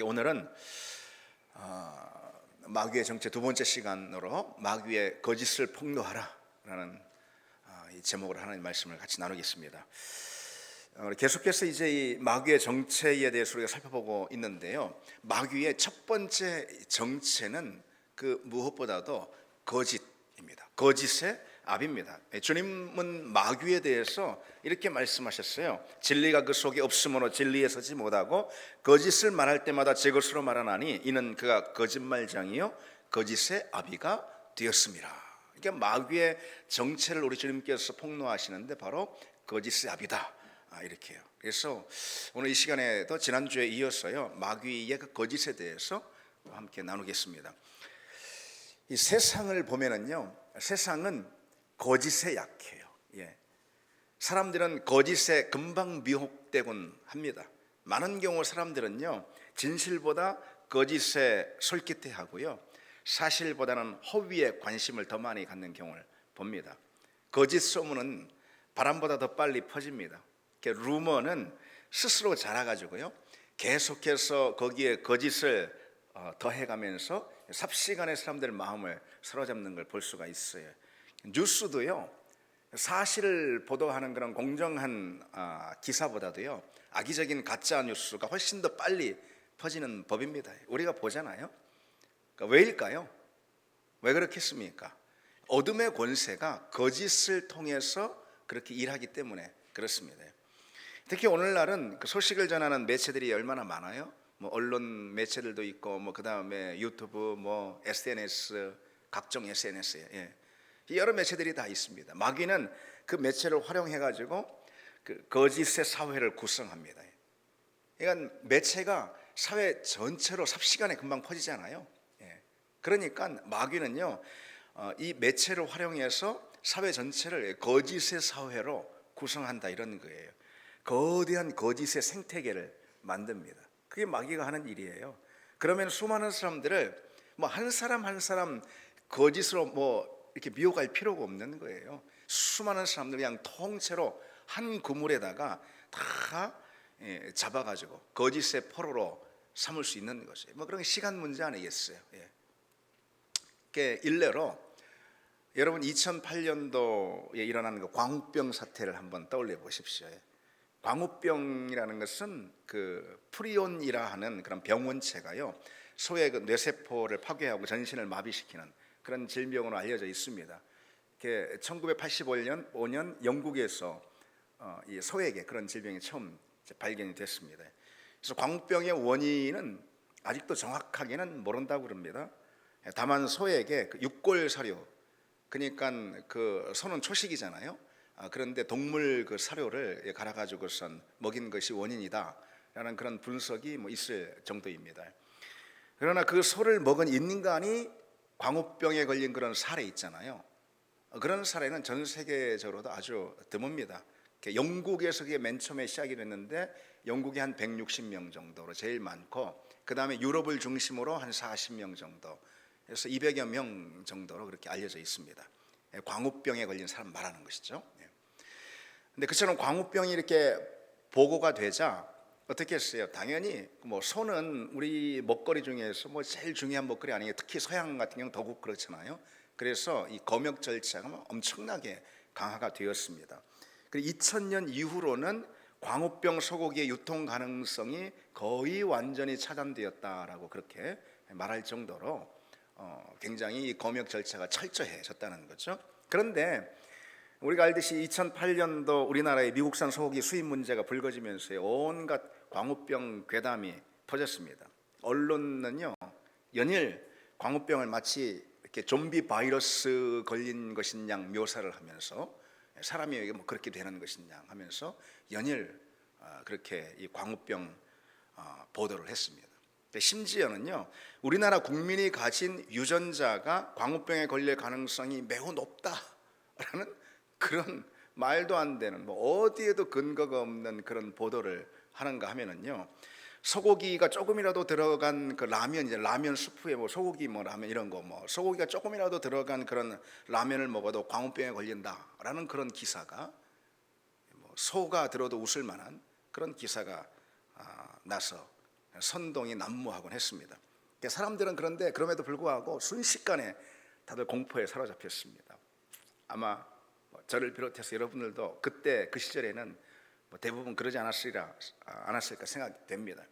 오늘은 마귀의 정체 두 번째 시간으로 마귀의 거짓을 폭로하라라는 이 제목으로 하나님 말씀을 같이 나누겠습니다. 계속해서 이제 이 마귀의 정체에 대해서 우리가 살펴보고 있는데요. 마귀의 첫 번째 정체는 그 무엇보다도 거짓입니다. 거짓의 압입니다. 주님은 마귀에 대해서 이렇게 말씀하셨어요. 진리가 그 속에 없으므로 진리에 서지 못하고 거짓을 말할 때마다 제 것으로 말하나니 이는 그가 거짓말장이요 거짓의 아비가 되었습니다. 그러니까 마귀의 정체를 우리 주님께서 폭로하시는데 바로 거짓의 아비다, 이렇게요. 그래서 오늘 이 시간에도 지난주에 이어서요 마귀의 그 거짓에 대해서 함께 나누겠습니다. 이 세상을 보면은요, 세상은 거짓에 약해요. 사람들은 거짓에 금방 미혹되곤 합니다. 많은 경우 사람들은요 진실보다 거짓에 솔깃해하고요, 사실보다는 허위에 관심을 더 많이 갖는 경우를 봅니다. 거짓 소문은 바람보다 더 빨리 퍼집니다. 루머는 스스로 자라가지고요 계속해서 거기에 거짓을 더해가면서 삽시간에 사람들 마음을 사로잡는 걸 볼 수가 있어요. 뉴스도요 사실을 보도하는 그런 공정한 기사보다도요 악의적인 가짜 뉴스가 훨씬 더 빨리 퍼지는 법입니다. 우리가 보잖아요. 그러니까 왜일까요? 왜 그렇겠습니까? 어둠의 권세가 거짓을 통해서 그렇게 일하기 때문에 그렇습니다. 특히 오늘날은 그 소식을 전하는 매체들이 얼마나 많아요. 뭐 언론 매체들도 있고, 뭐 그 다음에 유튜브, 뭐 SNS, 각종 SNS에 여러 매체들이 다 있습니다. 마귀는 그 매체를 활용해 가지고 그 거짓의 사회를 구성합니다. 그러니까 매체가 사회 전체로 삽시간에 금방 퍼지잖아요. 그러니까 마귀는요 이 매체를 활용해서 사회 전체를 거짓의 사회로 구성한다, 이런 거예요. 거대한 거짓의 생태계를 만듭니다. 그게 마귀가 하는 일이에요. 그러면 수많은 사람들을 뭐 한 사람 한 사람 거짓으로 뭐 이렇게 미혹할 필요가 없는 거예요. 수많은 사람들 그냥 통째로 한 그물에다가 다 잡아가지고 거짓의 포로로 삼을 수 있는 것이에요. 뭐 그런 시간 문제 아니겠어요. 일례로 여러분 2008년도에 일어난 그 광우병 사태를 한번 떠올려 보십시오. 광우병이라는 것은 그 프리온이라 하는 그런 병원체가요 소의 그 뇌세포를 파괴하고 전신을 마비시키는 그런 질병으로 알려져 있습니다. 1985년 영국에서 이 소에게 그런 질병이 처음 발견이 됐습니다. 그래서 광우병의 원인은 아직도 정확하게는 모른다고 그럽니다. 다만 소에게 그 육골 사료, 그러니까 그 소는 초식이잖아요. 그런데 동물 그 사료를 갈아가지고선 먹인 것이 원인이다라는 그런 분석이 뭐 있을 정도입니다. 그러나 그 소를 먹은 인간이 광우병에 걸린 그런 사례 있잖아요. 그런 사례는 전 세계적으로도 아주 드뭅니다. 영국에서 그게 맨 처음에 시작이 됐는데 영국이 한 160명 정도로 제일 많고, 그 다음에 유럽을 중심으로 한 40명 정도, 그래서 200여 명 정도로 그렇게 알려져 있습니다. 광우병에 걸린 사람 말하는 것이죠. 근데 그처럼 광우병이 이렇게 보고가 되자 어떻게 했어요? 당연히 뭐 소는 우리 먹거리 중에서 뭐 제일 중요한 먹거리 아니에요. 특히 서양 같은 경우 더욱 그렇잖아요. 그래서 이 검역 절차가 엄청나게 강화가 되었습니다. 그리고 2000년 이후로는 광우병 소고기의 유통 가능성이 거의 완전히 차단되었다라고 그렇게 말할 정도로 굉장히 검역 절차가 철저해졌다는 거죠. 그런데 우리가 알듯이 2008년도 우리나라의 미국산 소고기 수입 문제가 불거지면서 온갖 광우병 괴담이 퍼졌습니다. 언론은요 연일 광우병을 마치 이렇게 좀비 바이러스 걸린 것인 양 묘사를 하면서 사람이 뭐 그렇게 되는 것인 양 하면서 연일 그렇게 이 광우병 보도를 했습니다. 심지어는요 우리나라 국민이 가진 유전자가 광우병에 걸릴 가능성이 매우 높다라는 그런 말도 안 되는, 뭐 어디에도 근거가 없는 그런 보도를 하는가 하면은요 소고기가 조금이라도 들어간 그 라면, 이제 라면 수프에 뭐 소고기 뭐 라면 이런 거, 뭐 소고기가 조금이라도 들어간 그런 라면을 먹어도 광우병에 걸린다라는 그런 기사가, 뭐 소가 들어도 웃을 만한 그런 기사가 나서 선동이 난무하곤 했습니다. 사람들은 그런데 그럼에도 불구하고 순식간에 다들 공포에 사로잡혔습니다. 아마 저를 비롯해서 여러분들도 그때 그 시절에는 대부분 그러지 않았을까 생각됩니다.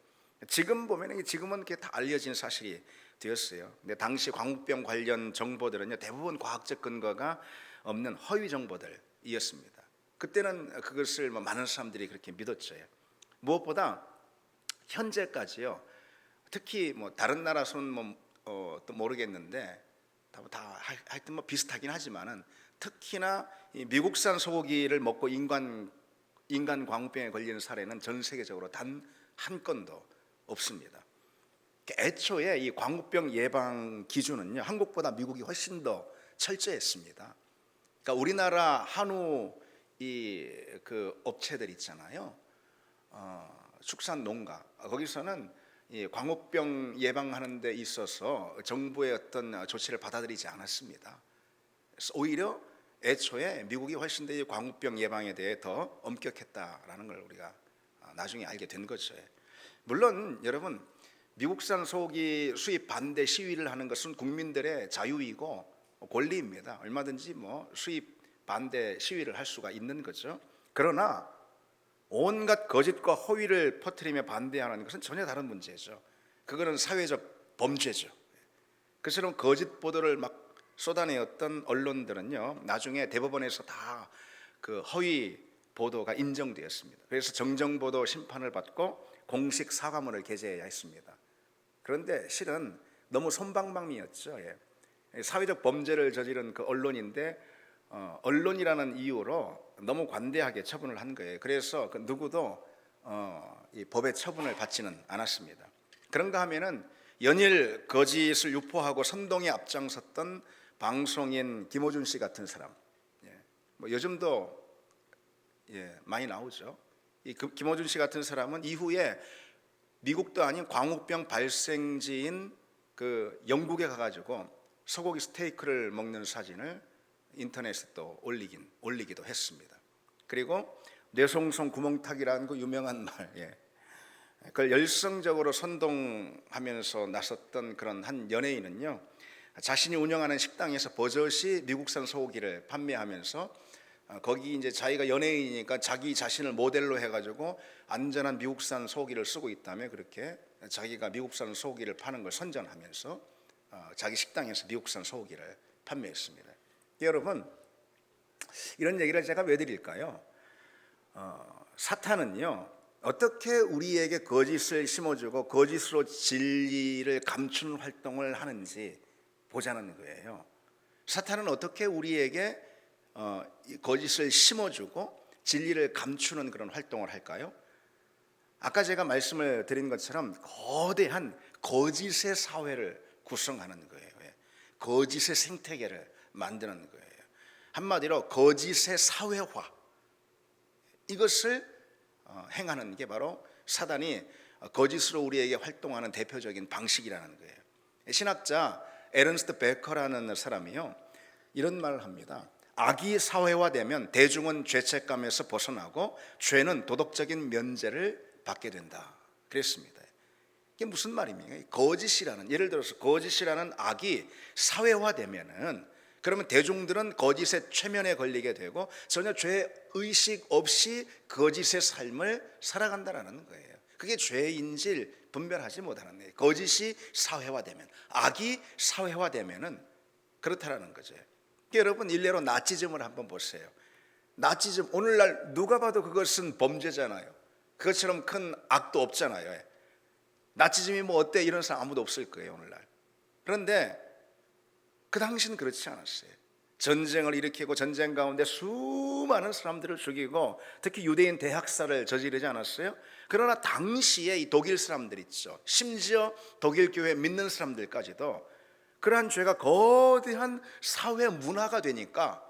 지금 보면 지금은 그게 다 알려진 사실이 되었어요. 근데 당시 광우병 관련 정보들은요, 대부분 과학적 근거가 없는 허위 정보들이었습니다. 그때는 그것을 많은 사람들이 그렇게 믿었죠. 무엇보다 현재까지요, 특히 다른 나라에서는 또 모르겠는데 다 하여튼 비슷하긴 하지만은 특히나 이 미국산 소고기를 먹고 인간 광우병에 걸리는 사례는 전 세계적으로 단 한 건도 없습니다. 애초에 이 광우병 예방 기준은요, 한국보다 미국이 훨씬 더 철저했습니다. 그러니까 우리나라 한우 그 업체들 있잖아요, 축산 농가, 거기서는 이 광우병 예방하는 데 있어서 정부의 어떤 조치를 받아들이지 않았습니다. 그래서 오히려 애초에 미국이 훨씬 더 이 광우병 예방에 대해 더 엄격했다라는 걸 우리가 나중에 알게 된 거죠. 물론 여러분, 미국산 소고기 수입 반대 시위를 하는 것은 국민들의 자유이고 권리입니다. 얼마든지 수입 반대 시위를 할 수가 있는 거죠. 그러나 온갖 거짓과 허위를 퍼뜨리며 반대하는 것은 전혀 다른 문제죠. 그거는 사회적 범죄죠. 그처럼 거짓 보도를 막 쏟아내었던 언론들은요, 나중에 대법원에서 다 그 허위 보도가 인정되었습니다. 그래서 정정보도 심판을 받고 공식 사과문을 게재해야 했습니다. 그런데 실은 너무 솜방망이였죠. 사회적 범죄를 저지른 그 언론인데 언론이라는 이유로 너무 관대하게 처분을 한 거예요. 그래서 그 누구도 이 법의 처분을 받지는 않았습니다. 그런가 하면은 연일 거짓을 유포하고 선동에 앞장섰던 방송인 김어준 씨 같은 사람, 요즘도 많이 나오죠. 이 김어준 씨 같은 사람은 이후에 미국도 아닌 광우병 발생지인 그 영국에 가가지고 소고기 스테이크를 먹는 사진을 인터넷에 또 올리기도 했습니다. 그리고 뇌송송 구멍타기라는 그 유명한 말, 그걸 열성적으로 선동하면서 나섰던 그런 한 연예인은요, 자신이 운영하는 식당에서 버젓이 미국산 소고기를 판매하면서 거기 이제 자기가 연예인이니까 자기 자신을 모델로 해가지고 안전한 미국산 소고기를 쓰고 있다며 그렇게 자기가 미국산 소고기를 파는 걸 선전하면서 자기 식당에서 미국산 소고기를 판매했습니다. 여러분, 이런 얘기를 제가 왜 드릴까요? 사탄은요, 어떻게 우리에게 거짓을 심어주고 거짓으로 진리를 감추는 활동을 하는지 보자는 거예요. 사탄은 어떻게 우리에게 거짓을 심어주고 진리를 감추는 그런 활동을 할까요? 아까 제가 말씀을 드린 것처럼 거대한 거짓의 사회를 구성하는 거예요. 거짓의 생태계를 만드는 거예요. 한마디로 거짓의 사회화, 이것을 행하는 게 바로 사단이 거짓으로 우리에게 활동하는 대표적인 방식이라는 거예요. 신학자 에른스트 베커라는 사람이요, 이런 말을 합니다. 악이 사회화되면 대중은 죄책감에서 벗어나고 죄는 도덕적인 면제를 받게 된다, 그랬습니다. 이게 무슨 말입니까? 거짓이라는, 예를 들어서 거짓이라는 악이 사회화되면은, 그러면 대중들은 거짓의 최면에 걸리게 되고 전혀 죄 의식 없이 거짓의 삶을 살아간다라는 거예요. 그게 죄인지를 분별하지 못하는 거예요. 거짓이 사회화되면, 악이 사회화되면은 그렇다라는 거죠. 여러분, 일례로 나치즘을 한번 보세요. 나치즘, 오늘날 누가 봐도 그것은 범죄잖아요. 그것처럼 큰 악도 없잖아요. 나치즘이 어때 이런 사람 아무도 없을 거예요, 오늘날. 그런데 그 당시는 그렇지 않았어요. 전쟁을 일으키고 전쟁 가운데 수많은 사람들을 죽이고 특히 유대인 대학살을 저지르지 않았어요? 그러나 당시에 이 독일 사람들 있죠, 심지어 독일 교회 믿는 사람들까지도 그러한 죄가 거대한 사회 문화가 되니까,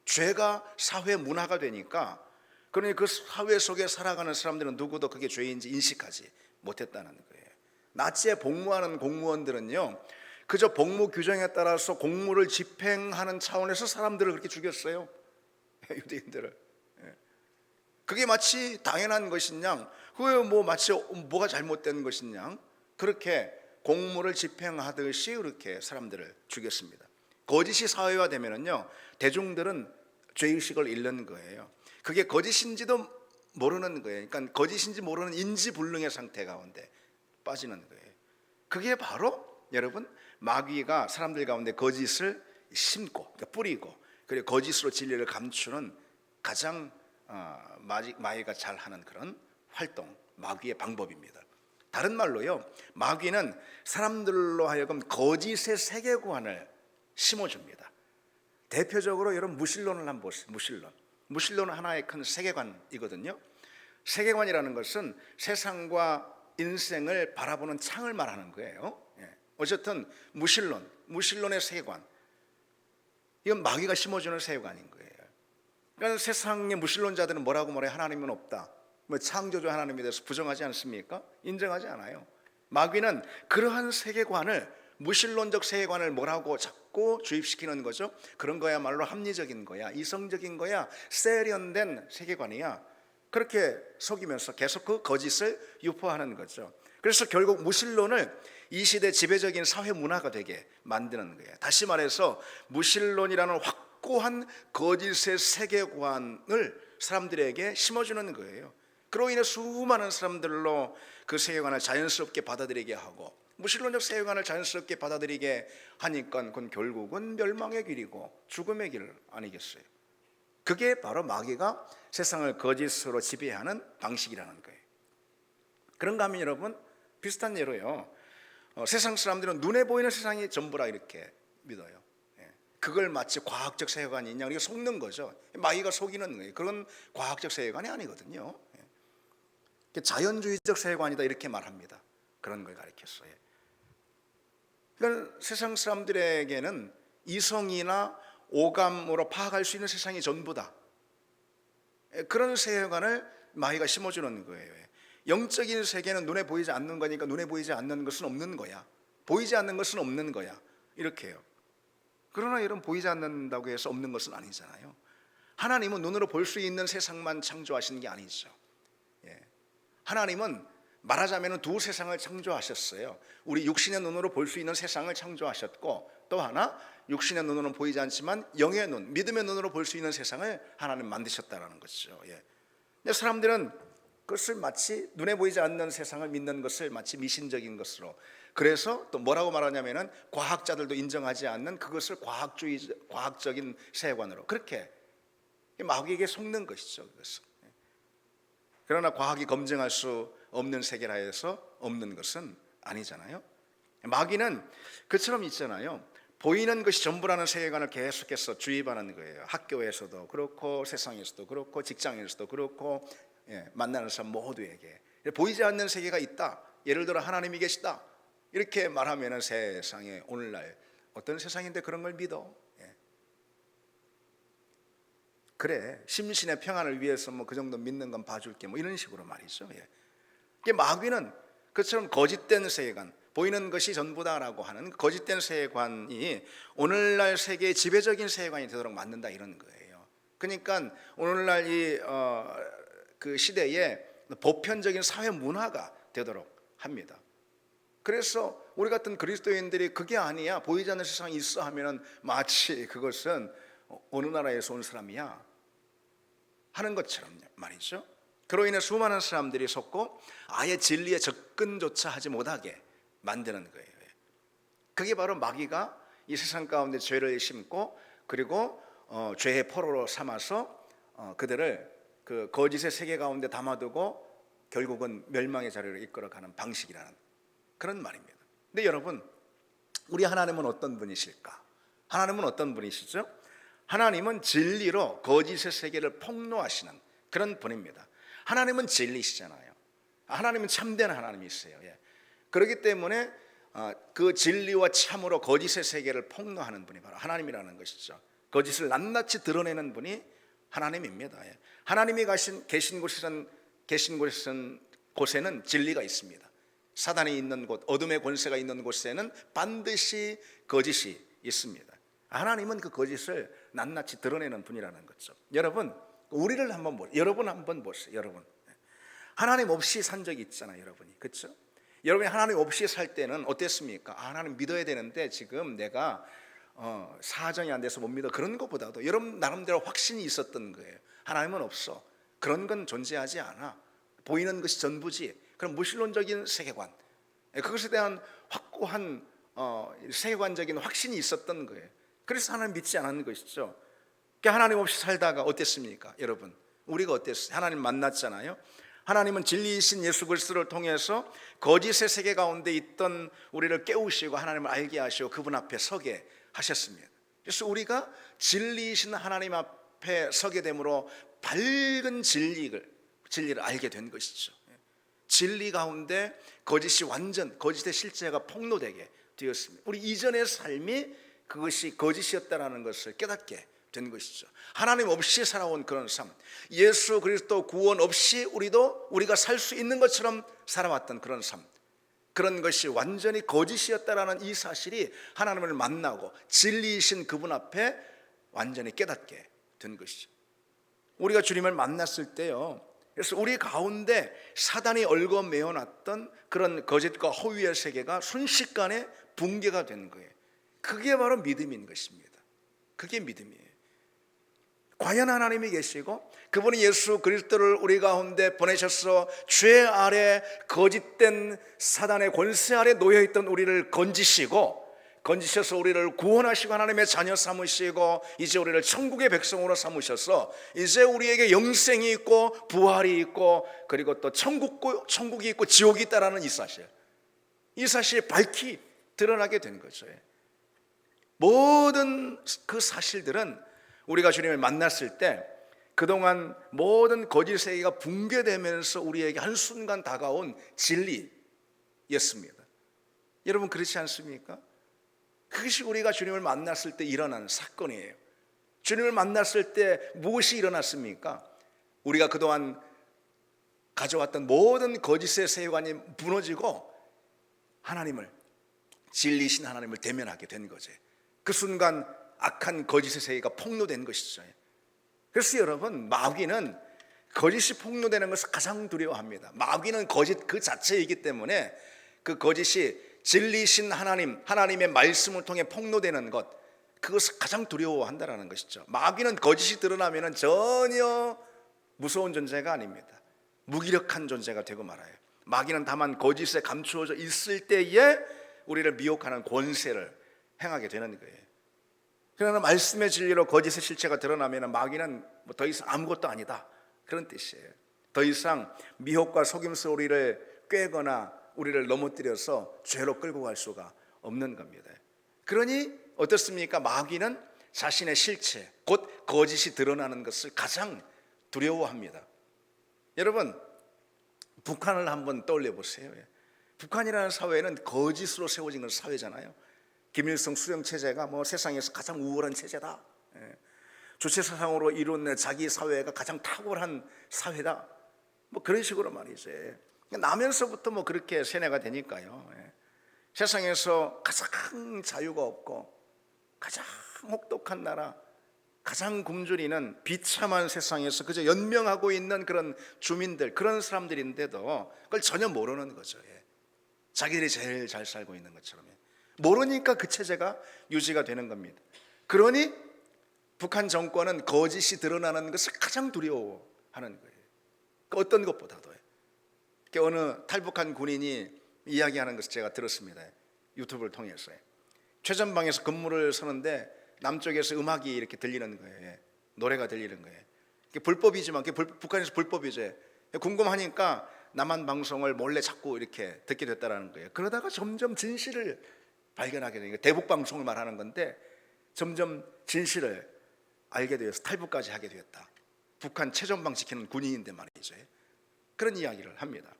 죄가 사회 문화가 되니까, 그러니 그 사회 속에 살아가는 사람들은 누구도 그게 죄인지 인식하지 못했다는 거예요. 나치에 복무하는 공무원들은요, 그저 복무 규정에 따라서 공무를 집행하는 차원에서 사람들을 그렇게 죽였어요. 유대인들을. 그게 마치 당연한 것인 양 그게 뭐 마치 뭐가 잘못된 것이냐, 그렇게 공무를 집행하듯이 그렇게 사람들을 죽였습니다. 거짓이 사회화되면은요, 대중들은 죄의식을 잃는 거예요. 그게 거짓인지도 모르는 거예요. 그러니까 거짓인지 모르는 인지불능의 상태 가운데 빠지는 거예요. 그게 바로 여러분, 마귀가 사람들 가운데 거짓을 심고, 그러니까 뿌리고, 그리고 거짓으로 진리를 감추는 가장 마귀가 잘하는 그런 활동, 마귀의 방법입니다. 다른 말로요, 마귀는 사람들로 하여금 거짓의 세계관을 심어줍니다. 대표적으로 여러분, 무신론을 한번 보세요. 무신론은 하나의 큰 세계관이거든요. 세계관이라는 것은 세상과 인생을 바라보는 창을 말하는 거예요. 어쨌든 무신론의 세계관, 이건 마귀가 심어주는 세계관인 거예요. 그러니까 세상의 무신론자들은 뭐라고 말해요? 하나님은 없다, 뭐 창조주 하나님에 대해서 부정하지 않습니까? 인정하지 않아요. 마귀는 그러한 세계관을, 무신론적 세계관을 뭐라고 자꾸 주입시키는 거죠. 그런 거야말로 합리적인 거야, 이성적인 거야, 세련된 세계관이야, 그렇게 속이면서 계속 그 거짓을 유포하는 거죠. 그래서 결국 무신론을 이 시대 지배적인 사회 문화가 되게 만드는 거예요. 다시 말해서 무신론이라는 확고한 거짓의 세계관을 사람들에게 심어주는 거예요. 그로 인해 수많은 사람들로 그 세계관을 자연스럽게 받아들이게 하고, 무신론적 세계관을 자연스럽게 받아들이게 하니까 그건 결국은 멸망의 길이고 죽음의 길 아니겠어요? 그게 바로 마귀가 세상을 거짓으로 지배하는 방식이라는 거예요. 그런가 하면 여러분, 비슷한 예로요, 세상 사람들은 눈에 보이는 세상이 전부라 이렇게 믿어요. 그걸 마치 과학적 세계관이냐, 우리가 속는 거죠. 마귀가 속이는 거예요. 그건 과학적 세계관이 아니거든요. 자연주의적 세계관이다 이렇게 말합니다. 그런 걸 가리켰어요. 그러니까 세상 사람들에게는 이성이나 오감으로 파악할 수 있는 세상이 전부다, 그런 세계관을 마귀가 심어주는 거예요. 영적인 세계는 눈에 보이지 않는 거니까 눈에 보이지 않는 것은 없는 거야, 보이지 않는 것은 없는 거야, 이렇게요. 그러나 이런 보이지 않는다고 해서 없는 것은 아니잖아요. 하나님은 눈으로 볼 수 있는 세상만 창조하신 게 아니죠. 하나님은 말하자면 두 세상을 창조하셨어요. 우리 육신의 눈으로 볼 수 있는 세상을 창조하셨고, 또 하나 육신의 눈으로는 보이지 않지만 영의 눈, 믿음의 눈으로 볼 수 있는 세상을 하나님 만드셨다라는 것이죠. 근데 사람들은 그것을 마치 눈에 보이지 않는 세상을 믿는 것을 마치 미신적인 것으로, 그래서 또 뭐라고 말하냐면은 과학자들도 인정하지 않는 그것을 과학적인 세계관으로, 그렇게 마귀에게 속는 것이죠. 그것은. 그러나 과학이 검증할 수 없는 세계라 해서 없는 것은 아니잖아요. 마귀는 그처럼 있잖아요. 보이는 것이 전부라는 세계관을 계속해서 주입하는 거예요. 학교에서도 그렇고, 세상에서도 그렇고, 직장에서도 그렇고, 만나는 사람 모두에게 보이지 않는 세계가 있다, 예를 들어 하나님이 계시다, 이렇게 말하면 세상에 오늘날 어떤 세상인데 그런 걸 믿어? 그래, 심신의 평안을 위해서 뭐 그 정도 믿는 건 봐줄게, 뭐 이런 식으로 말이죠. 마귀는 그처럼 거짓된 세계관, 보이는 것이 전부다라고 하는 거짓된 세계관이 오늘날 세계의 지배적인 세계관이 되도록 만든다, 이런 거예요. 그러니까 오늘날 그 시대에 보편적인 사회 문화가 되도록 합니다. 그래서 우리 같은 그리스도인들이 그게 아니야, 보이지 않는 세상이 있어 하면은 마치 그것은 어느 나라에서 온 사람이야 하는 것처럼 말이죠. 그로 인해 수많은 사람들이 속고 아예 진리에 접근조차 하지 못하게 만드는 거예요. 그게 바로 마귀가 이 세상 가운데 죄를 심고, 그리고 죄의 포로로 삼아서 그들을 그 거짓의 세계 가운데 담아두고 결국은 멸망의 자리로 이끌어가는 방식이라는 그런 말입니다. 근데 여러분, 우리 하나님은 어떤 분이실까? 하나님은 어떤 분이시죠? 하나님은 진리로 거짓의 세계를 폭로하시는 그런 분입니다. 하나님은 진리시잖아요. 하나님은 참된 하나님이세요. 그렇기 때문에 그 진리와 참으로 거짓의 세계를 폭로하는 분이 바로 하나님이라는 것이죠. 거짓을 낱낱이 드러내는 분이 하나님입니다. 하나님이 계신 곳에는 진리가 있습니다. 사단이 있는 곳, 어둠의 권세가 있는 곳에는 반드시 거짓이 있습니다. 하나님은 그 거짓을 낱낱이 드러내는 분이라는 거죠. 여러분, 우리를 한번 보세요. 여러분 한번 보세요. 여러분, 하나님 없이 산 적이 있잖아요, 여러분이. 그렇죠? 여러분이 하나님 없이 살 때는 어땠습니까? 하나님 믿어야 되는데 지금 내가 사정이 안 돼서 못 믿어. 그런 것보다도 여러분 나름대로 확신이 있었던 거예요. 하나님은 없어. 그런 건 존재하지 않아. 보이는 것이 전부지. 그런 무신론적인 세계관, 그것에 대한 확고한 세계관적인 확신이 있었던 거예요. 그래서 하나님 믿지 않았는 것이죠. 그러니까 하나님 없이 살다가 어땠습니까? 여러분, 우리가 어땠어요? 하나님 만났잖아요. 하나님은 진리이신 예수 그리스도를 통해서 거짓의 세계 가운데 있던 우리를 깨우시고 하나님을 알게 하시고 그분 앞에 서게 하셨습니다. 그래서 우리가 진리이신 하나님 앞에 서게 됨으로 밝은 진리를 알게 된 것이죠. 진리 가운데 거짓의 실제가 폭로되게 되었습니다. 우리 이전의 삶이 그것이 거짓이었다는 것을 깨닫게 된 것이죠. 하나님 없이 살아온 그런 삶, 예수 그리스도 구원 없이 우리가 살 수 있는 것처럼 살아왔던 그런 삶, 그런 것이 완전히 거짓이었다라는 이 사실이 하나님을 만나고 진리이신 그분 앞에 완전히 깨닫게 된 것이죠. 우리가 주님을 만났을 때요, 그래서 우리 가운데 사단이 얽어매어놨던 그런 거짓과 허위의 세계가 순식간에 붕괴가 된 거예요. 그게 바로 믿음인 것입니다. 그게 믿음이에요. 과연 하나님이 계시고 그분이 예수 그리스도를 우리 가운데 보내셔서 죄 아래 거짓된 사단의 권세 아래 놓여있던 우리를 건지셔서 우리를 구원하시고 하나님의 자녀 삼으시고 이제 우리를 천국의 백성으로 삼으셔서 이제 우리에게 영생이 있고 부활이 있고 그리고 또 천국이 있고 지옥이 있다라는 이 사실이 밝히 드러나게 된 거죠. 모든 그 사실들은 우리가 주님을 만났을 때 그동안 모든 거짓 세계가 붕괴되면서 우리에게 한순간 다가온 진리였습니다. 여러분, 그렇지 않습니까? 그것이 우리가 주님을 만났을 때 일어난 사건이에요. 주님을 만났을 때 무엇이 일어났습니까? 우리가 그동안 가져왔던 모든 거짓의 세계관이 무너지고 진리이신 하나님을 대면하게 된 거죠. 그 순간 악한 거짓의 세계가 폭로된 것이죠. 그래서 여러분, 마귀는 거짓이 폭로되는 것을 가장 두려워합니다. 마귀는 거짓 그 자체이기 때문에 그 거짓이 진리이신 하나님의 말씀을 통해 폭로되는 것, 그것을 가장 두려워한다는 것이죠. 마귀는 거짓이 드러나면 전혀 무서운 존재가 아닙니다. 무기력한 존재가 되고 말아요. 마귀는 다만 거짓에 감추어져 있을 때에 우리를 미혹하는 권세를 행하게 되는 거예요. 그러나 말씀의 진리로 거짓의 실체가 드러나면 마귀는 더 이상 아무것도 아니다, 그런 뜻이에요. 더 이상 미혹과 속임수 우리를 꿰거나 우리를 넘어뜨려서 죄로 끌고 갈 수가 없는 겁니다. 그러니 어떻습니까? 마귀는 자신의 실체, 곧 거짓이 드러나는 것을 가장 두려워합니다. 여러분, 북한을 한번 떠올려 보세요. 북한이라는 사회는 거짓으로 세워진 사회잖아요. 김일성 수령 체제가 세상에서 가장 우월한 체제다, 주체 사상으로 이룬 자기 사회가 가장 탁월한 사회다, 그런 식으로 말이죠. 나면서부터 그렇게 세뇌가 되니까요. 세상에서 가장 자유가 없고 가장 혹독한 나라, 가장 굶주리는 비참한 세상에서 그저 연명하고 있는 그런 주민들, 그런 사람들인데도 그걸 전혀 모르는 거죠. 자기들이 제일 잘 살고 있는 것처럼 모르니까 그 체제가 유지가 되는 겁니다. 그러니 북한 정권은 거짓이 드러나는 것을 가장 두려워하는 거예요. 어떤 것보다도. 어느 탈북한 군인이 이야기하는 것을 제가 들었습니다. 유튜브를 통해서. 최전방에서 근무를 서는데 남쪽에서 음악이 이렇게 들리는 거예요. 노래가 들리는 거예요. 불법이지만 북한에서 불법이죠. 궁금하니까 남한 방송을 몰래 자꾸 이렇게 듣게 됐다는 거예요. 그러다가 점점 진실을 발견하게 되니까, 대북 방송을 말하는 건데 점점 진실을 알게 되어서 탈북까지 하게 되었다. 북한 최전방 지키는 군인인데 말이죠. 그런 이야기를 합니다.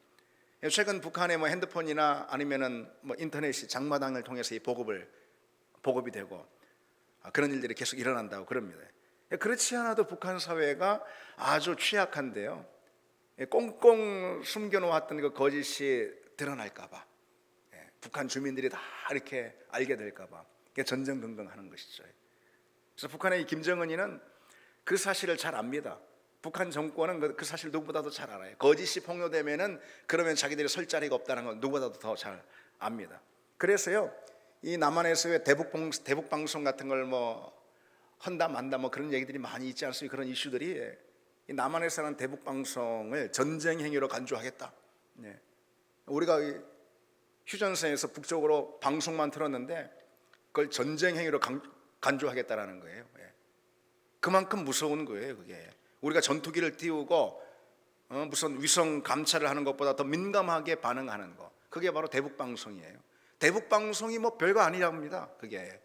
최근 북한의 핸드폰이나 아니면은 인터넷이 장마당을 통해서 이 보급이 되고 그런 일들이 계속 일어난다고 그럽니다. 그렇지 않아도 북한 사회가 아주 취약한데요, 꽁꽁 숨겨놓았던 그 거짓이 드러날까봐, 북한 주민들이 다 이렇게 알게 될까봐 전전긍긍하는 것이죠. 그래서 북한의 김정은이는 그 사실을 잘 압니다. 북한 정권은 그 사실 누구보다도 잘 알아요. 거짓이 폭로되면은 그러면 자기들이 설 자리가 없다는 건 누구보다도 더 잘 압니다. 그래서요, 이 남한에서의 대북 방송 같은 걸 뭐 한다 만다 뭐 그런 얘기들이 많이 있지 않습니까? 그런 이슈들이 이 남한에서 하는 대북 방송을 전쟁 행위로 간주하겠다. 네. 우리가 휴전선에서 북쪽으로 방송만 틀었는데 그걸 전쟁 행위로 간주하겠다라는 거예요. 예. 그만큼 무서운 거예요, 그게. 우리가 전투기를 띄우고 무슨 위성 감찰을 하는 것보다 더 민감하게 반응하는 거, 그게 바로 대북 방송이에요. 대북 방송이 뭐 별거 아니라고 합니다. 그게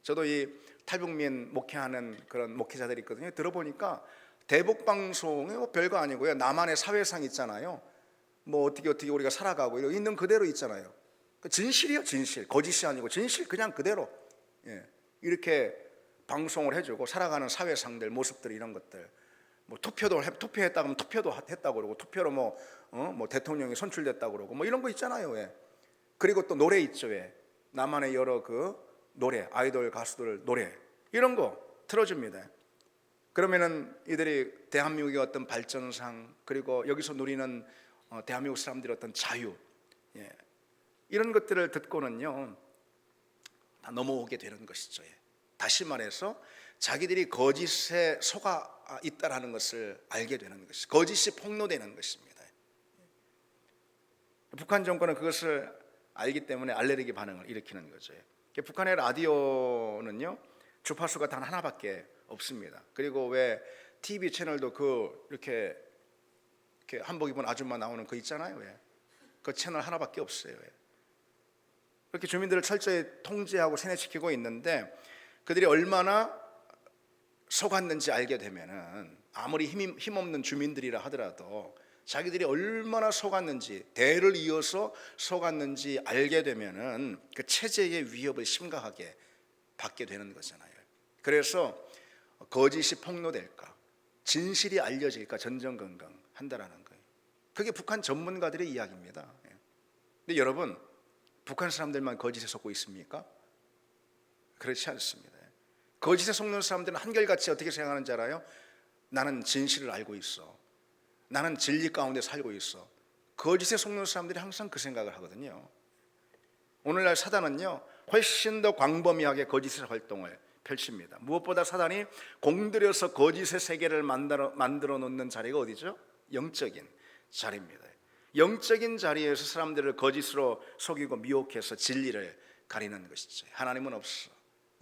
저도 이 탈북민 목회하는 그런 목회자들이 있거든요. 들어보니까 대북 방송이 뭐 별거 아니고요. 남한의 사회상 있잖아요. 뭐 어떻게 우리가 살아가고 이런 있는 그대로 있잖아요. 진실이요, 진실. 거짓이 아니고 진실 그냥 그대로. 예. 이렇게 방송을 해주고 살아가는 사회상들, 모습들 이런 것들. 뭐 투표했다 그러면 투표도 했다고 그러고 투표로 뭐 대통령이 선출됐다고 그러고 뭐 이런 거 있잖아요. 예. 그리고 또 노래 있죠. 예. 남한의 여러 그 노래, 아이돌 가수들 노래 이런 거 틀어줍니다. 그러면은 이들이 대한민국의 어떤 발전상, 그리고 여기서 누리는 대한민국 사람들의 어떤 자유, 예. 이런 것들을 듣고는요 다 넘어오게 되는 것이죠. 예. 다시 말해서 자기들이 거짓에 속아 있다라는 것을 알게 되는 것이, 거짓이 폭로되는 것입니다. 북한 정권은 그것을 알기 때문에 알레르기 반응을 일으키는 거죠. 북한의 라디오는요 주파수가 단 하나밖에 없습니다. 그리고 왜 TV 채널도 이렇게 한복 입은 아줌마 나오는 거 있잖아요. 그 채널 하나밖에 없어요. 그렇게 주민들을 철저히 통제하고 세뇌시키고 있는데, 그들이 얼마나 속았는지 알게 되면은 아무리 힘없는 주민들이라 하더라도 자기들이 얼마나 속았는지, 대를 이어서 속았는지 알게 되면은 그 체제의 위협을 심각하게 받게 되는 거잖아요. 그래서 거짓이 폭로될까, 진실이 알려질까 전전긍긍한다라는 거예요. 그게 북한 전문가들의 이야기입니다. 근데 여러분, 북한 사람들만 거짓에 속고 있습니까? 그렇지 않습니다. 거짓에 속는 사람들은 한결같이 어떻게 생각하는지 알아요? 나는 진실을 알고 있어. 나는 진리 가운데 살고 있어. 거짓에 속는 사람들이 항상 그 생각을 하거든요. 오늘날 사단은요 훨씬 더 광범위하게 거짓의 활동을 펼칩니다. 무엇보다 사단이 공들여서 거짓의 세계를 만들어 놓는 자리가 어디죠? 영적인 자리입니다. 영적인 자리에서 사람들을 거짓으로 속이고 미혹해서 진리를 가리는 것이죠. 하나님은 없어.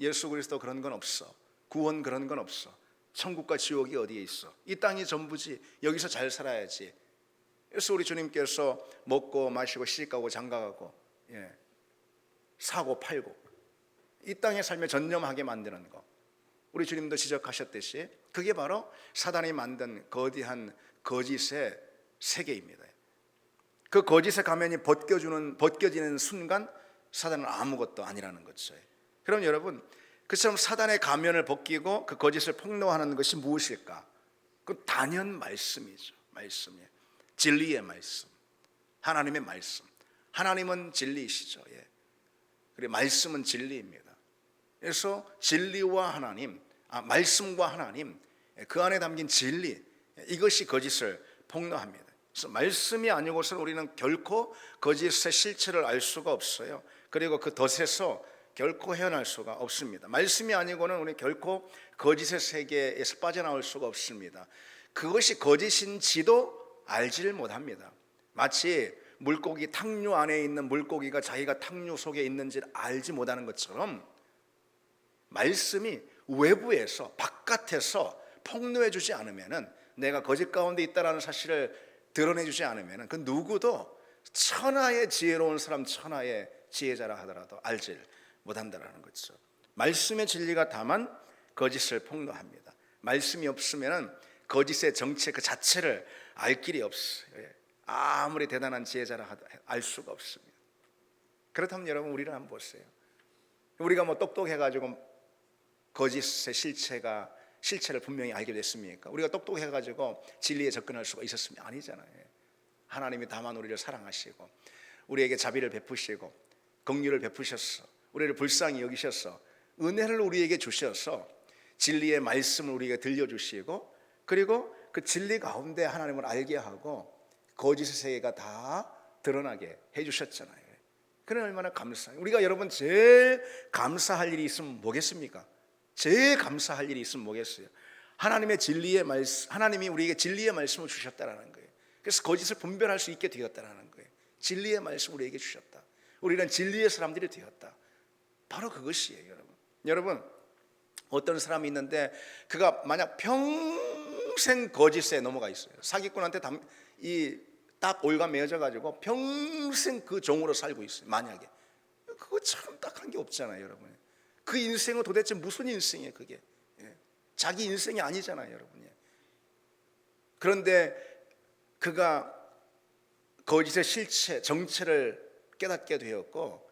예수 그리스도 그런 건 없어. 구원 그런 건 없어. 천국과 지옥이 어디에 있어? 이 땅이 전부지. 여기서 잘 살아야지. 그래서 우리 주님께서 먹고 마시고 시집가고 장가가고, 사고 팔고 이 땅의 삶에 전념하게 만드는 거, 우리 주님도 지적하셨듯이 그게 바로 사단이 만든 거대한 거짓의 세계입니다. 그 거짓의 가면이 벗겨지는 순간 사단은 아무것도 아니라는 거죠. 그럼 여러분, 그처럼 사단의 가면을 벗기고 그 거짓을 폭로하는 것이 무엇일까? 그 단연 말씀이죠. 말씀이에요. 진리의 말씀, 하나님의 말씀. 하나님은 진리이시죠. 그리고 말씀은 진리입니다. 그래서 진리와 하나님, 말씀과 하나님, 그 안에 담긴 진리, 이것이 거짓을 폭로합니다. 그래서 말씀이 아니고서는 우리는 결코 거짓의 실체를 알 수가 없어요. 그리고 그 덫에서 결코 헤어날 수가 없습니다. 말씀이 아니고는 우리 결코 거짓의 세계에서 빠져나올 수가 없습니다. 그것이 거짓인지도 알지를 못합니다. 마치 물고기, 탕류 안에 있는 물고기가 자기가 탕류 속에 있는지를 알지 못하는 것처럼 말씀이 외부에서, 바깥에서 폭로해 주지 않으면은, 내가 거짓 가운데 있다라는 사실을 드러내 주지 않으면은 그 누구도 천하의 지혜로운 사람, 천하의 지혜자라 하더라도 알지 못한다라는 거죠. 말씀의 진리가 다만 거짓을 폭로합니다. 말씀이 없으면은 거짓의 정체 그 자체를 알 길이 없어요. 아무리 대단한 지혜자라 하더라도 알 수가 없습니다. 그렇다면 여러분, 우리를 한번 보세요. 우리가 뭐 똑똑해가지고 거짓의 실체를 분명히 알게 됐습니까? 우리가 똑똑해가지고 진리에 접근할 수가 있었으면 아니잖아요. 하나님이 다만 우리를 사랑하시고 우리에게 자비를 베푸시고 긍휼을 베푸셨어. 우리를 불쌍히 여기셔서 은혜를 우리에게 주셔서 진리의 말씀을 우리에게 들려주시고, 그리고 그 진리 가운데 하나님을 알게 하고 거짓의 세계가 다 드러나게 해주셨잖아요. 그래 얼마나 감사해요. 우리가 여러분 제일 감사할 일이 있으면 뭐겠습니까? 제일 감사할 일이 있으면 뭐겠어요? 하나님의 진리의 말씀, 하나님이 우리에게 진리의 말씀을 주셨다라는 거예요. 그래서 거짓을 분별할 수 있게 되었다라는 거예요. 진리의 말씀 우리에게 주셨다. 우리는 진리의 사람들이 되었다. 바로 그것이에요, 여러분. 여러분, 어떤 사람이 있는데 그가 만약 평생 거짓에 넘어가 있어요. 사기꾼한테 딱 올가 매어져 가지고 평생 그 종으로 살고 있어요. 만약에 그거 참 딱한 게 없잖아요, 여러분. 그 인생은 도대체 무슨 인생이에요, 그게? 자기 인생이 아니잖아요, 여러분. 그런데 그가 거짓의 실체, 정체를 깨닫게 되었고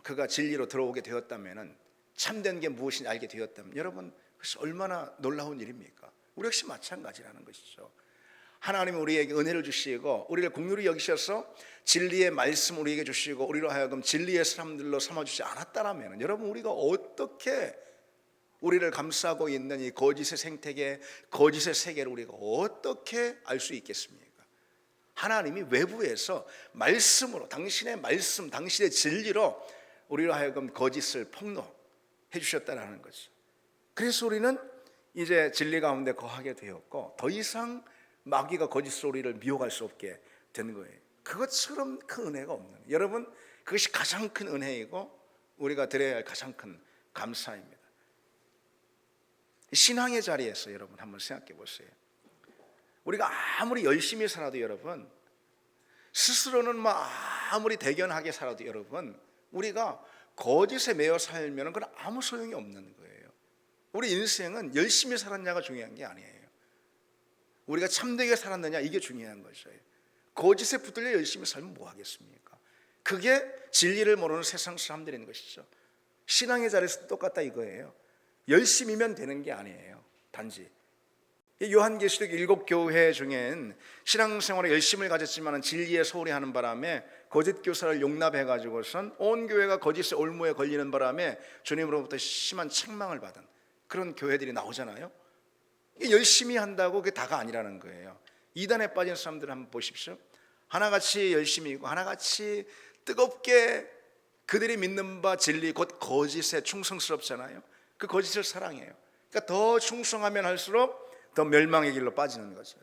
그가 진리로 들어오게 되었다면, 참된 게 무엇인지 알게 되었다면, 여러분 그것이 얼마나 놀라운 일입니까? 우리 역시 마찬가지라는 것이죠. 하나님이 우리에게 은혜를 주시고 우리를 긍휼히 여기셔서 진리의 말씀 우리에게 주시고 우리로 하여금 진리의 사람들로 삼아주지 않았다면, 여러분 우리가 어떻게 우리를 감싸고 있는 이 거짓의 생태계, 거짓의 세계를 우리가 어떻게 알 수 있겠습니까? 하나님이 외부에서 말씀으로, 당신의 말씀, 당신의 진리로 우리로 하여금 거짓을 폭로해 주셨다는 거죠. 그래서 우리는 이제 진리 가운데 거하게 되었고 더 이상 마귀가 거짓으로 우리를 미혹할 수 없게 된 거예요. 그것처럼 큰 은혜가 없는, 여러분 그것이 가장 큰 은혜이고 우리가 드려야 할 가장 큰 감사입니다. 신앙의 자리에서 여러분 한번 생각해 보세요. 우리가 아무리 열심히 살아도 여러분, 스스로는 아무리 대견하게 살아도 여러분, 우리가 거짓에 매여 살면 그건 아무 소용이 없는 거예요. 우리 인생은 열심히 살았냐가 중요한 게 아니에요. 우리가 참되게 살았느냐, 이게 중요한 거죠. 거짓에 붙들려 열심히 살면 뭐 하겠습니까? 그게 진리를 모르는 세상 사람들인 것이죠. 신앙의 자리에서 똑같다 이거예요. 열심히면 되는 게 아니에요. 단지 요한계시록 7교회 중엔 신앙생활에 열심을 가졌지만 진리에 소홀히 하는 바람에 거짓 교사를 용납해가지고선 온 교회가 거짓의 올무에 걸리는 바람에 주님으로부터 심한 책망을 받은 그런 교회들이 나오잖아요. 열심히 한다고 그게 다가 아니라는 거예요. 이단에 빠진 사람들 한번 보십시오. 하나같이 열심히 있고 하나같이 뜨겁게 그들이 믿는 바 진리 곧 거짓에 충성스럽잖아요. 그 거짓을 사랑해요. 그러니까 더 충성하면 할수록 더 멸망의 길로 빠지는 거죠.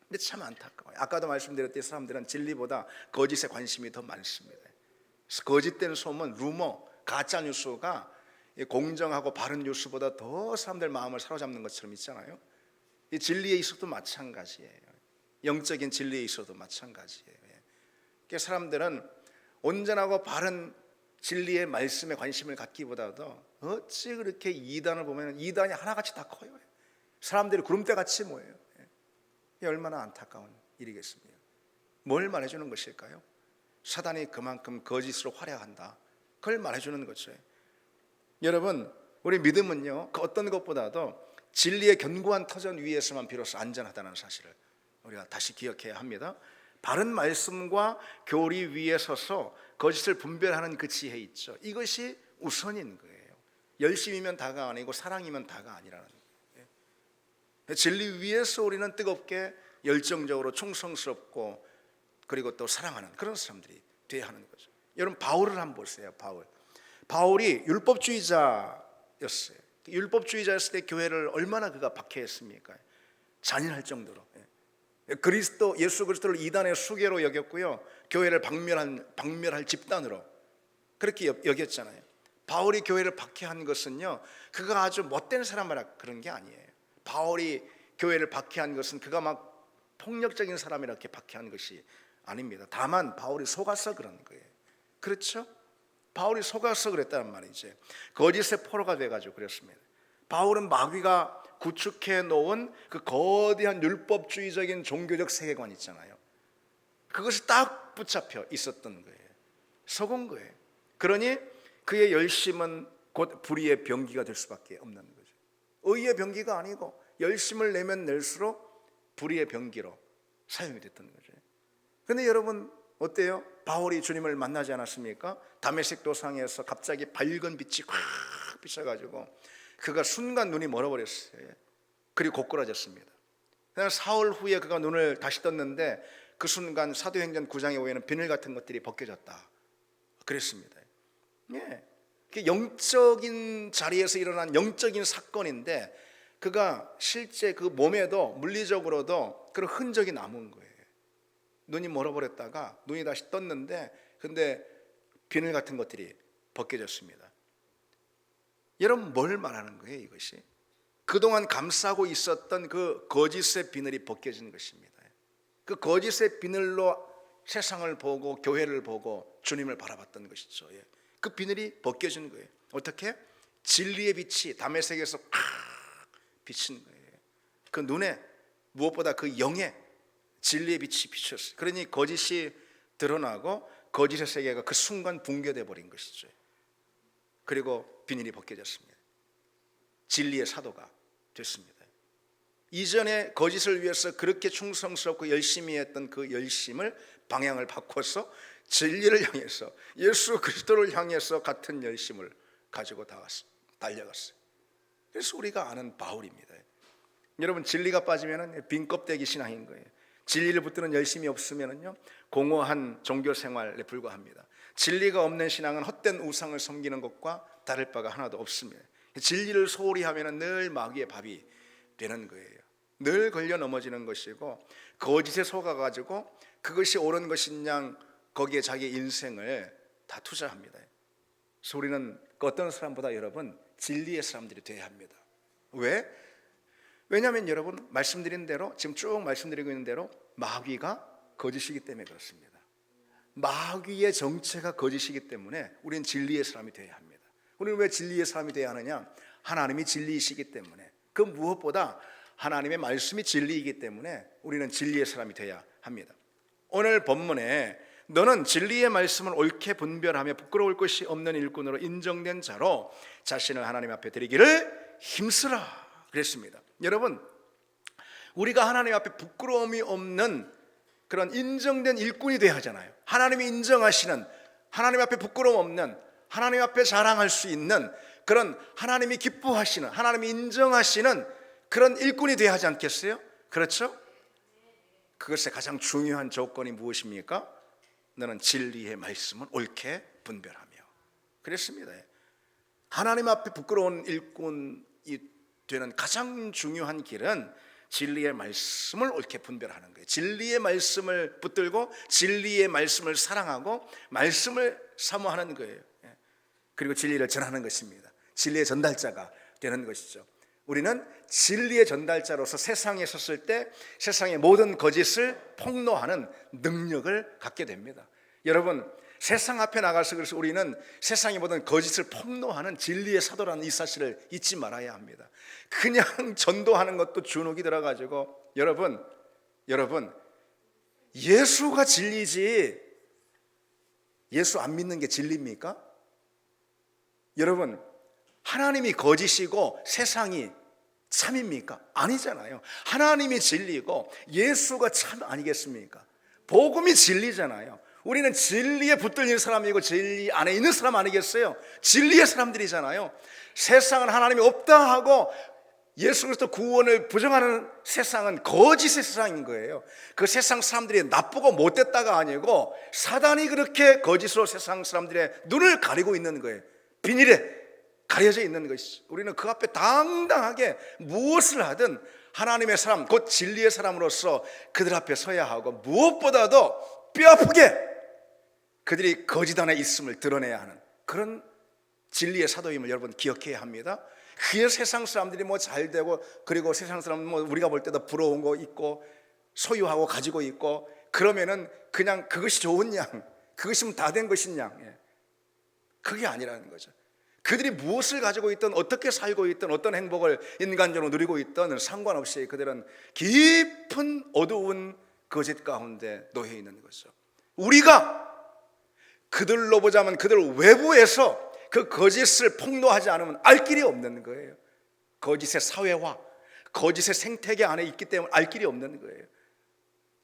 근데 참 안타까워요. 아까도 말씀드렸듯이 사람들은 진리보다 거짓에 관심이 더 많습니다. 그래서 거짓된 소문, 루머, 가짜 뉴스가 공정하고 바른 뉴스보다 더 사람들 마음을 사로잡는 것처럼 있잖아요. 이 진리에 있어도 마찬가지예요. 영적인 진리에 있어도 마찬가지예요. 그러니까 사람들은 온전하고 바른 진리의 말씀에 관심을 갖기보다도 어찌 그렇게 이단을 보면 이단이 하나같이 다 커요. 사람들이 구름대같이 모여요. 이게 얼마나 안타까운 일이겠습니까? 뭘 말해주는 것일까요? 사단이 그만큼 거짓으로 활약한다, 그걸 말해주는 거죠. 여러분, 우리 믿음은요, 그 어떤 것보다도 진리의 견고한 터전 위에서만 비로소 안전하다는 사실을 우리가 다시 기억해야 합니다. 바른 말씀과 교리 위에 서서 거짓을 분별하는 그 지혜 있죠. 이것이 우선인 거예요. 열심이면 다가 아니고 사랑이면 다가 아니라는 거예요. 진리 위에서 우리는 뜨겁게 열정적으로 충성스럽고 그리고 또 사랑하는 그런 사람들이 되어야 하는 거죠. 여러분 바울을 한번 보세요. 바울이 율법주의자였어요. 율법주의자였을 때 교회를 얼마나 그가 박해했습니까? 잔인할 정도로. 예수 그리스도를 이단의 수괴로 여겼고요, 교회를 박멸할 집단으로 그렇게 여겼잖아요. 바울이 교회를 박해한 것은요, 그가 아주 못된 사람이라 그런 게 아니에요. 바울이 교회를 박해한 것은 그가 막 폭력적인 사람이라 이렇게 박해한 것이 아닙니다. 다만 바울이 속아서 그런 거예요. 그렇죠? 바울이 속아서 그랬다는 말이죠. 거짓의 포로가 돼가지고 그랬습니다. 바울은 마귀가 구축해 놓은 그 거대한 율법주의적인 종교적 세계관 있잖아요. 그것이 딱 붙잡혀 있었던 거예요. 속은 거예요. 그러니 그의 열심은 곧 불의의 병기가 될 수밖에 없는 거죠. 의의 병기가 아니고 열심을 내면 낼수록 불의의 병기로 사용이 됐던 거죠. 그런데 여러분 어때요? 바울이 주님을 만나지 않았습니까? 다메섹 도상에서 갑자기 밝은 빛이 확 비춰가지고 그가 순간 눈이 멀어버렸어요. 그리고 고꾸라졌습니다. 그냥 사흘 후에 그가 눈을 다시 떴는데 그 순간 사도행전 9장에 보면 비늘 같은 것들이 벗겨졌다 그랬습니다. 예, 영적인 자리에서 일어난 영적인 사건인데 그가 실제 그 몸에도 물리적으로도 그런 흔적이 남은 거예요. 눈이 멀어버렸다가 눈이 다시 떴는데 근데 비늘 같은 것들이 벗겨졌습니다. 여러분 뭘 말하는 거예요? 이것이 그동안 감싸고 있었던 그 거짓의 비늘이 벗겨진 것입니다. 그 거짓의 비늘로 세상을 보고 교회를 보고 주님을 바라봤던 것이죠. 그 비늘이 벗겨진 거예요. 어떻게? 진리의 빛이 다메섹에서 비친 거예요. 그 눈에 무엇보다 그 영에 진리의 빛이 비쳤어요. 그러니 거짓이 드러나고 거짓의 세계가 그 순간 붕괴돼 버린 것이죠. 그리고 비늘이 벗겨졌습니다. 진리의 사도가 됐습니다. 이전에 거짓을 위해서 그렇게 충성스럽고 열심히 했던 그 열심을 방향을 바꿔서 진리를 향해서 예수 그리스도를 향해서 같은 열심을 가지고 달려갔어요. 그래서 우리가 아는 바울입니다. 여러분 진리가 빠지면 빈 껍데기 신앙인 거예요. 진리를 붙드는 열심이 없으면요 공허한 종교 생활에 불과합니다. 진리가 없는 신앙은 헛된 우상을 섬기는 것과 다를 바가 하나도 없습니다. 진리를 소홀히 하면 늘 마귀의 밥이 되는 거예요. 늘 걸려 넘어지는 것이고 거짓에 속아가지고 그것이 옳은 것이냐 거기에 자기 인생을 다 투자합니다. 그래서 우리는 어떤 사람보다 여러분 진리의 사람들이 되어야 합니다. 왜? 왜냐하면 여러분 말씀드린 대로 지금 쭉 말씀드리고 있는 대로 마귀가 거짓이기 때문에 그렇습니다. 마귀의 정체가 거짓이기 때문에 우리는 진리의 사람이 되어야 합니다. 우리는 왜 진리의 사람이 되어야 하느냐? 하나님이 진리이시기 때문에 그 무엇보다 하나님의 말씀이 진리이기 때문에 우리는 진리의 사람이 되어야 합니다. 오늘 본문에 너는 진리의 말씀을 옳게 분별하며 부끄러울 것이 없는 일꾼으로 인정된 자로 자신을 하나님 앞에 드리기를 힘쓰라 그랬습니다. 여러분 우리가 하나님 앞에 부끄러움이 없는 그런 인정된 일꾼이 되어야 하잖아요. 하나님이 인정하시는 하나님 앞에 부끄러움 없는 하나님 앞에 자랑할 수 있는 그런 하나님이 기뻐하시는 하나님이 인정하시는 그런 일꾼이 되어야 하지 않겠어요? 그렇죠? 그것의 가장 중요한 조건이 무엇입니까? 너는 진리의 말씀을 옳게 분별하며 그랬습니다. 하나님 앞에 부끄러운 일꾼이 되는 가장 중요한 길은 진리의 말씀을 옳게 분별하는 거예요. 진리의 말씀을 붙들고 진리의 말씀을 사랑하고 말씀을 사모하는 거예요. 그리고 진리를 전하는 것입니다. 진리의 전달자가 되는 것이죠. 우리는 진리의 전달자로서 세상에 섰을 때 세상의 모든 거짓을 폭로하는 능력을 갖게 됩니다. 여러분 세상 앞에 나가서 그래서 우리는 세상의 모든 거짓을 폭로하는 진리의 사도라는 이 사실을 잊지 말아야 합니다. 그냥 전도하는 것도 주눅이 들어가지고 여러분 예수가 진리지 예수 안 믿는 게 진리입니까? 여러분 하나님이 거짓이고 세상이 참입니까? 아니잖아요. 하나님이 진리고 예수가 참 아니겠습니까? 복음이 진리잖아요. 우리는 진리에 붙들린 사람이고 진리 안에 있는 사람 아니겠어요? 진리의 사람들이잖아요. 세상은 하나님이 없다 하고 예수 그리스도 구원을 부정하는 세상은 거짓의 세상인 거예요. 그 세상 사람들이 나쁘고 못됐다가 아니고 사단이 그렇게 거짓으로 세상 사람들의 눈을 가리고 있는 거예요. 비닐에 가려져 있는 것이죠. 우리는 그 앞에 당당하게 무엇을 하든 하나님의 사람 곧 진리의 사람으로서 그들 앞에 서야 하고 무엇보다도 뼈아프게 그들이 거짓 안에 있음을 드러내야 하는 그런 진리의 사도임을 여러분 기억해야 합니다. 그게 세상 사람들이 뭐 잘되고 그리고 세상 사람은 뭐 우리가 볼 때도 부러운 거 있고 소유하고 가지고 있고 그러면은 그냥 그것이 좋은 양 그것이면 다 된 것인 양 그게 아니라는 거죠. 그들이 무엇을 가지고 있든 어떻게 살고 있든 어떤 행복을 인간적으로 누리고 있든 상관없이 그들은 깊은 어두운 거짓 가운데 놓여 있는 거죠. 우리가 그들로 보자면 그들 외부에서 그 거짓을 폭로하지 않으면 알 길이 없는 거예요. 거짓의 사회화, 거짓의 생태계 안에 있기 때문에 알 길이 없는 거예요.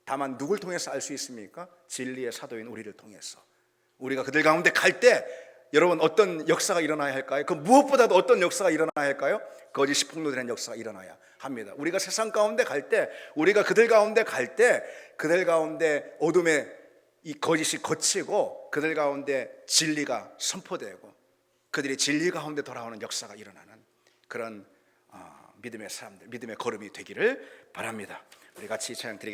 다만 누굴 통해서 알 수 있습니까? 진리의 사도인 우리를 통해서. 우리가 그들 가운데 갈 때 여러분 어떤 역사가 일어나야 할까요? 그 무엇보다도 어떤 역사가 일어나야 할까요? 거짓이 폭로되는 역사가 일어나야 합니다. 우리가 세상 가운데 갈 때, 우리가 그들 가운데 갈 때, 그들 가운데 어둠의 이 거짓이 걷히고 그들 가운데 진리가 선포되고 그들이 진리 가운데 돌아오는 역사가 일어나는 그런 믿음의 사람들, 믿음의 걸음이 되기를 바랍니다. 우리 같이 찬양 드리겠습니다.